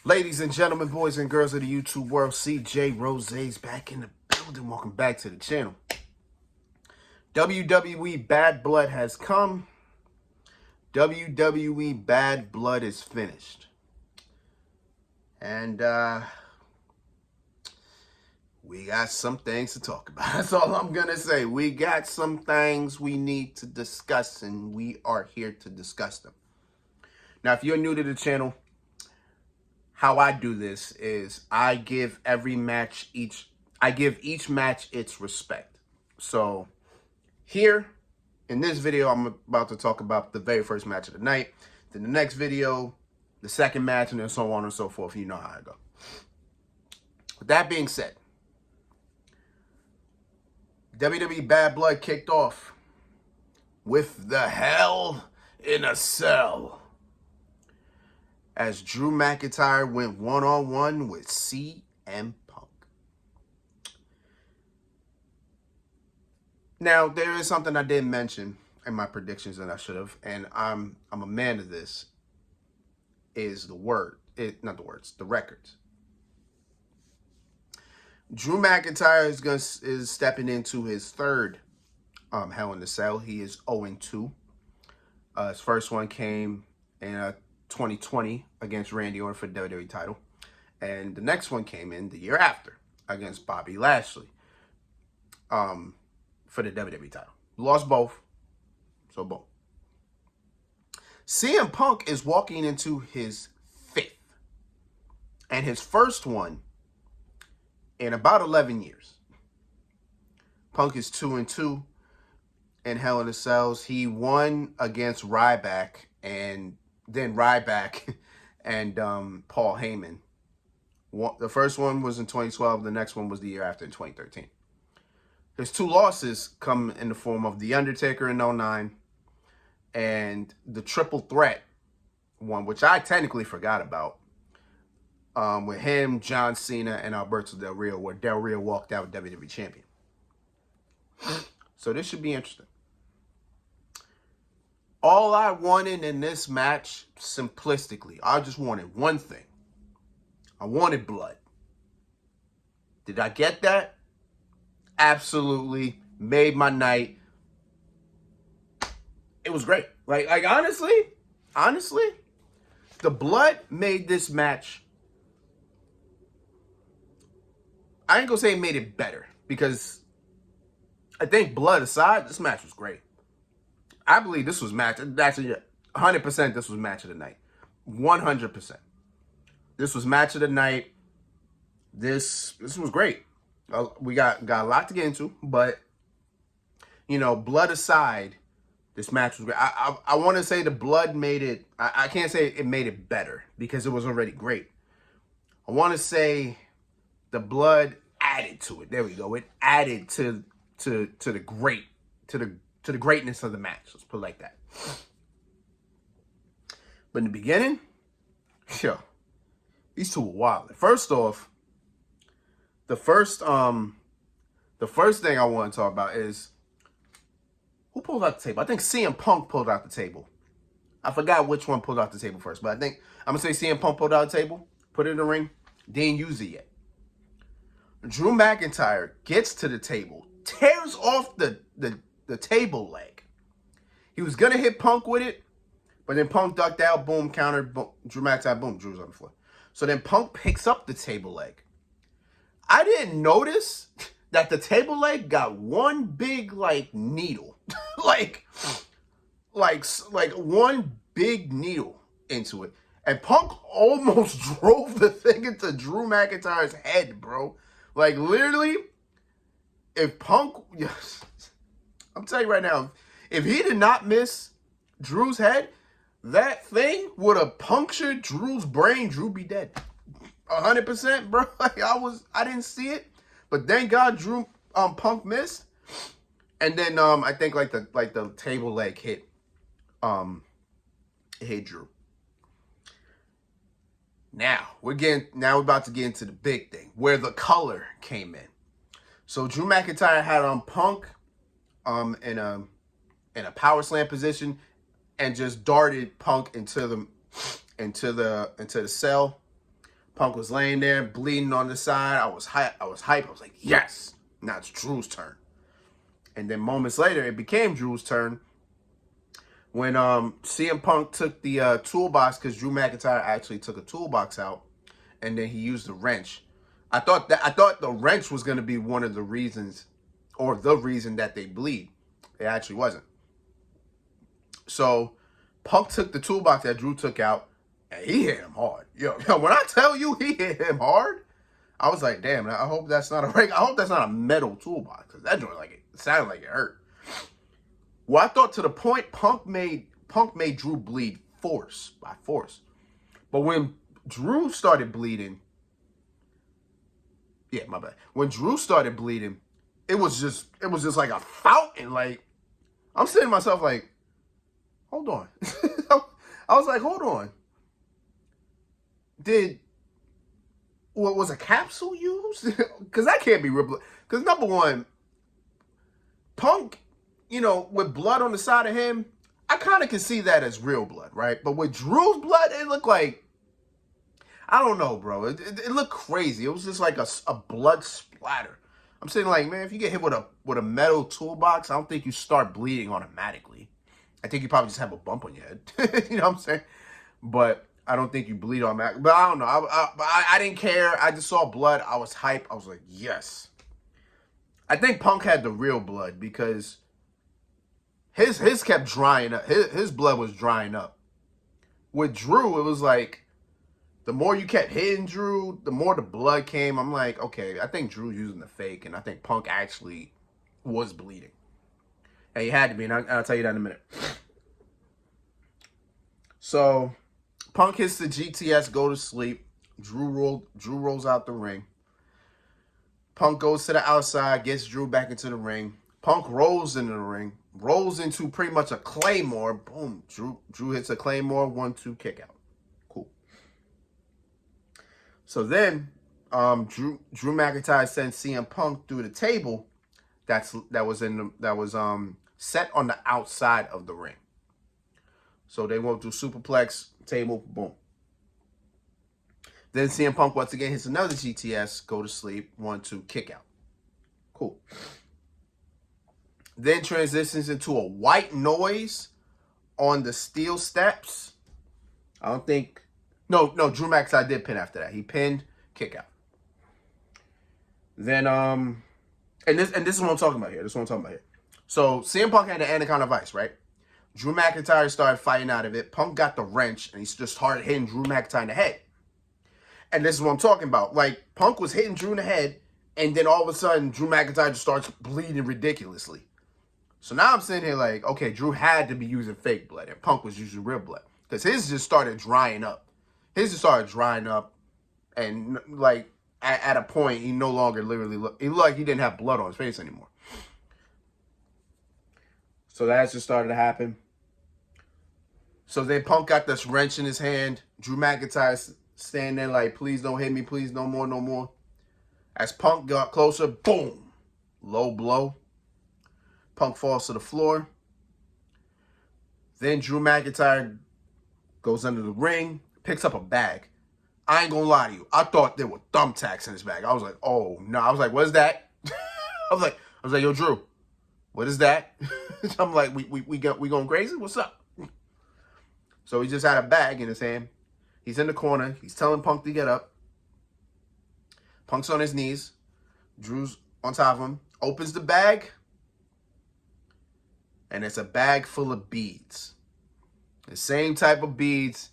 Ladies and gentlemen, boys and girls of the YouTube world, CJ Rose's back in the building. Welcome back to the channel. WWE Bad Blood has come. WWE Bad Blood is finished. And we got some things to talk about. That's all I'm going to say. We got some things we need to discuss, and we are here to discuss them. Now, if you're new to the channel, how I do this is I give each match its respect. So here in this video, I'm about to talk about the very first match of the night. Then the next video, the second match, and then so on and so forth. You know how I go. With that being said, WWE Bad Blood kicked off with the Hell in a Cell, as Drew McIntyre went one-on-one with CM Punk. Now, there is something I didn't mention in my predictions that I should have, and I'm a man of this, is the records. Drew McIntyre is stepping into his third Hell in a Cell. He is 0-2. His first one came in 2020 against Randy Orton for the WWE title. And the next one came in the year after against Bobby Lashley for the WWE title. Lost both, so boom. CM Punk is walking into his fifth and his first one in about 11 years. Punk is 2-2 in Hell in a Cells. He won against Ryback, and then Ryback and Paul Heyman. The first one was in 2012. The next one was the year after, in 2013. His two losses come in the form of The Undertaker in 2009 and the Triple Threat one, which I technically forgot about, with him, John Cena, and Alberto Del Rio, where Del Rio walked out WWE champion. So this should be interesting. All I wanted in this match, simplistically, I just wanted one thing. I wanted blood. Did I get that? Absolutely. Made my night. It was great. Like honestly, the blood made this match. I ain't gonna say it made it better, because I think blood aside, this match was great. I believe this was actually 100%. This was match of the night, 100%. This was match of the night. This was great. We got a lot to get into, but you know, blood aside, this match was great. I want to say the blood made it. I can't say it made it better because it was already great. I want to say the blood added to it. There we go. It added to the greatness of the match. Let's put it like that. But in the beginning, these two were wild. First off, the first thing I want to talk about is who pulled out the table. I think CM Punk pulled out the table. I forgot which one pulled out the table first, but I think I'm gonna say CM Punk pulled out the table, put it in the ring. Didn't use it yet. Drew McIntyre gets to the table, tears off the table leg. He was gonna hit Punk with it, but then Punk ducked out, boom, counter, boom, Drew McIntyre, boom, Drew's on the floor. So then Punk picks up the table leg. I didn't notice that the table leg got one big needle, like one big needle into it, and Punk almost drove the thing into Drew McIntyre's head, bro. Like literally, if Punk, I'm telling you right now, if he did not miss Drew's head, that thing would have punctured Drew's brain. Drew be dead. 100%, bro. Like I didn't see it, but thank God Punk missed. And then I think the table leg hit Drew. Now we're about to get into the big thing, where the color came in. So Drew McIntyre had Punk in a power slam position and just darted Punk into the cell. Punk was laying there, bleeding on the side. I was hype. I was like, yes. Now it's Drew's turn. And then moments later, it became Drew's turn when CM Punk took the toolbox, because Drew McIntyre actually took a toolbox out, and then he used the wrench. I thought the wrench was going to be one of the reasons, or the reason that they bleed. It actually wasn't. So Punk took the toolbox that Drew took out, and he hit him hard. Yo, when I tell you he hit him hard, I was like, damn, I hope that's not a metal toolbox, because that joint, like, it sounded like it hurt. Well, I thought to the point Punk made Drew bleed by force. But when Drew started bleeding, yeah, my bad. When Drew started bleeding, it was just like a fountain. Like, I'm saying to myself, like, hold on. I was like, hold on. Was a capsule used? Because that can't be real blood. Because number one, Punk, with blood on the side of him, I kind of can see that as real blood, right? But with Drew's blood, it looked like, I don't know, bro. It looked crazy. It was just like a blood splatter. I'm saying, like, man, if you get hit with a metal toolbox, I don't think you start bleeding automatically. I think you probably just have a bump on your head. You know what I'm saying? But I don't think you bleed automatically. But I don't know. I didn't care. I just saw blood. I was hyped. I was like, yes. I think Punk had the real blood because his kept drying up. His blood was drying up. With Drew, it was like, the more you kept hitting Drew, the more the blood came. I'm like, okay, I think Drew's using the fake, and I think Punk actually was bleeding. And he had to be, and I'll tell you that in a minute. So, Punk hits the GTS, go to sleep. Drew rolls out the ring. Punk goes to the outside, gets Drew back into the ring. Punk rolls into the ring, rolls into pretty much a Claymore. Boom. Drew hits a Claymore, 1-2 kick out. Cool. So then, Drew McIntyre sends CM Punk through the table that was set on the outside of the ring. So they went through superplex, table, boom. Then CM Punk once again hits another GTS, go to sleep, 1-2 kick out. Cool. Then transitions into a white noise on the steel steps. I don't think... No, Drew McIntyre did pin after that. He pinned, kick out. Then, and this is what I'm talking about here. So, CM Punk had the Anaconda Vice, right? Drew McIntyre started fighting out of it. Punk got the wrench, and he just started hitting Drew McIntyre in the head. And this is what I'm talking about. Like, Punk was hitting Drew in the head, and then all of a sudden, Drew McIntyre just starts bleeding ridiculously. So now I'm sitting here like, okay, Drew had to be using fake blood, and Punk was using real blood. Because his just started drying up. And, like, at a point, he no longer literally looked... He looked like he didn't have blood on his face anymore. So that just started to happen. So then Punk got this wrench in his hand. Drew McIntyre standing there like, please don't hit me, please, no more. As Punk got closer, boom, low blow. Punk falls to the floor. Then Drew McIntyre goes under the ring, picks up a bag. I ain't gonna lie to you. I thought there were thumbtacks in his bag. I was like, oh no. I was like, what is that? I was like, yo, Drew, what is that? I'm like, we going crazy? What's up? So he just had a bag in his hand. He's in the corner. He's telling Punk to get up. Punk's on his knees. Drew's on top of him. Opens the bag. And it's a bag full of beads. The same type of beads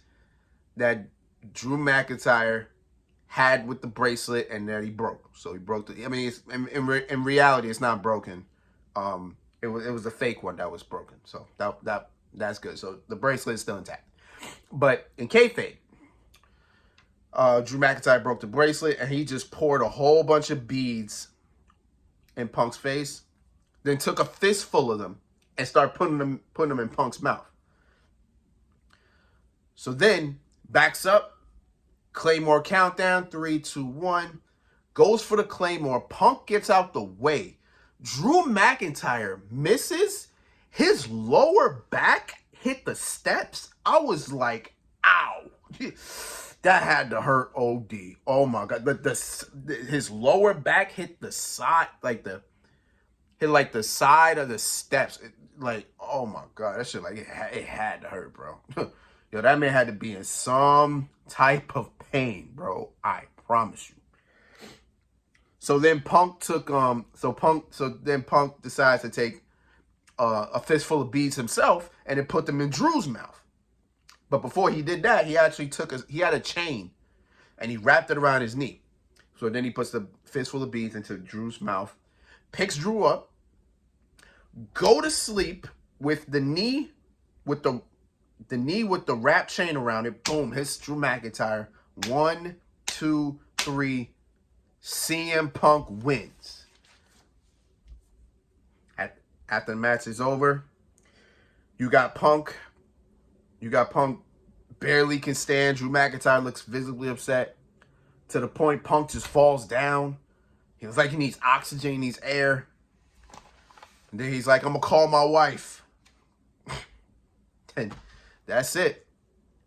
that Drew McIntyre had with the bracelet and that he broke. So he broke the... I mean, it's, in reality, it's not broken. It was a fake one that was broken. So that's good. So the bracelet is still intact. But in kayfabe, Drew McIntyre broke the bracelet and he just poured a whole bunch of beads in Punk's face. Then took a fistful of them and started putting them in Punk's mouth. So then backs up. Claymore countdown, 3, 2, 1. Goes for the Claymore. Punk gets out the way. Drew McIntyre misses. His lower back hit the steps. I was like, ow. That had to hurt OD. Oh my god. His lower back hit the side, hit the side of the steps. Oh my god, that shit it had to hurt, bro. Yo, that man had to be in some type of pain, bro. I promise you. So then Punk took Punk decides to take a fistful of beads himself and then put them in Drew's mouth. But before he did that, he actually he had a chain and he wrapped it around his knee. So then he puts the fistful of beads into Drew's mouth, picks Drew up, go to sleep with the knee with the wrap chain around it. Boom, hits Drew McIntyre. 1, 2, 3. CM Punk wins. After the match is over, you got Punk barely can stand. Drew McIntyre looks visibly upset to the point Punk just falls down. He looks like he needs oxygen, he needs air. And then he's like, I'm going to call my wife. And that's it.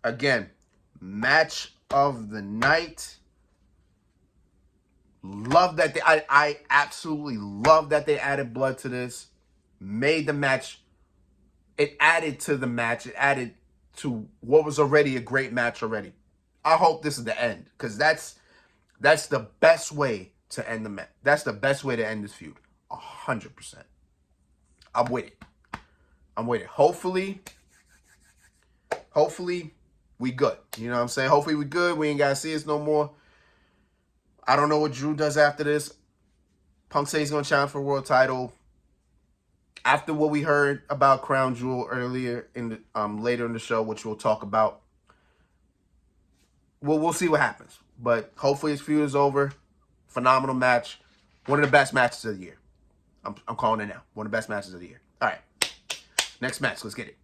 Again, match of the night. Love that I absolutely love that they added blood to this. Made the match. It added to the match. It added to what was already a great match already. I hope this is the end, because that's the best way to end the match. That's the best way to end this feud. 100%. I'm with it. Hopefully we good. You know what I'm saying? Hopefully we good. We ain't got to see us no more. I don't know what Drew does after this. Punk says he's going to challenge for a world title. After what we heard about Crown Jewel earlier in the later in the show, which we'll talk about, we'll see what happens. But hopefully his feud is over. Phenomenal match. One of the best matches of the year. I'm calling it now. One of the best matches of the year. All right. Next match. Let's get it.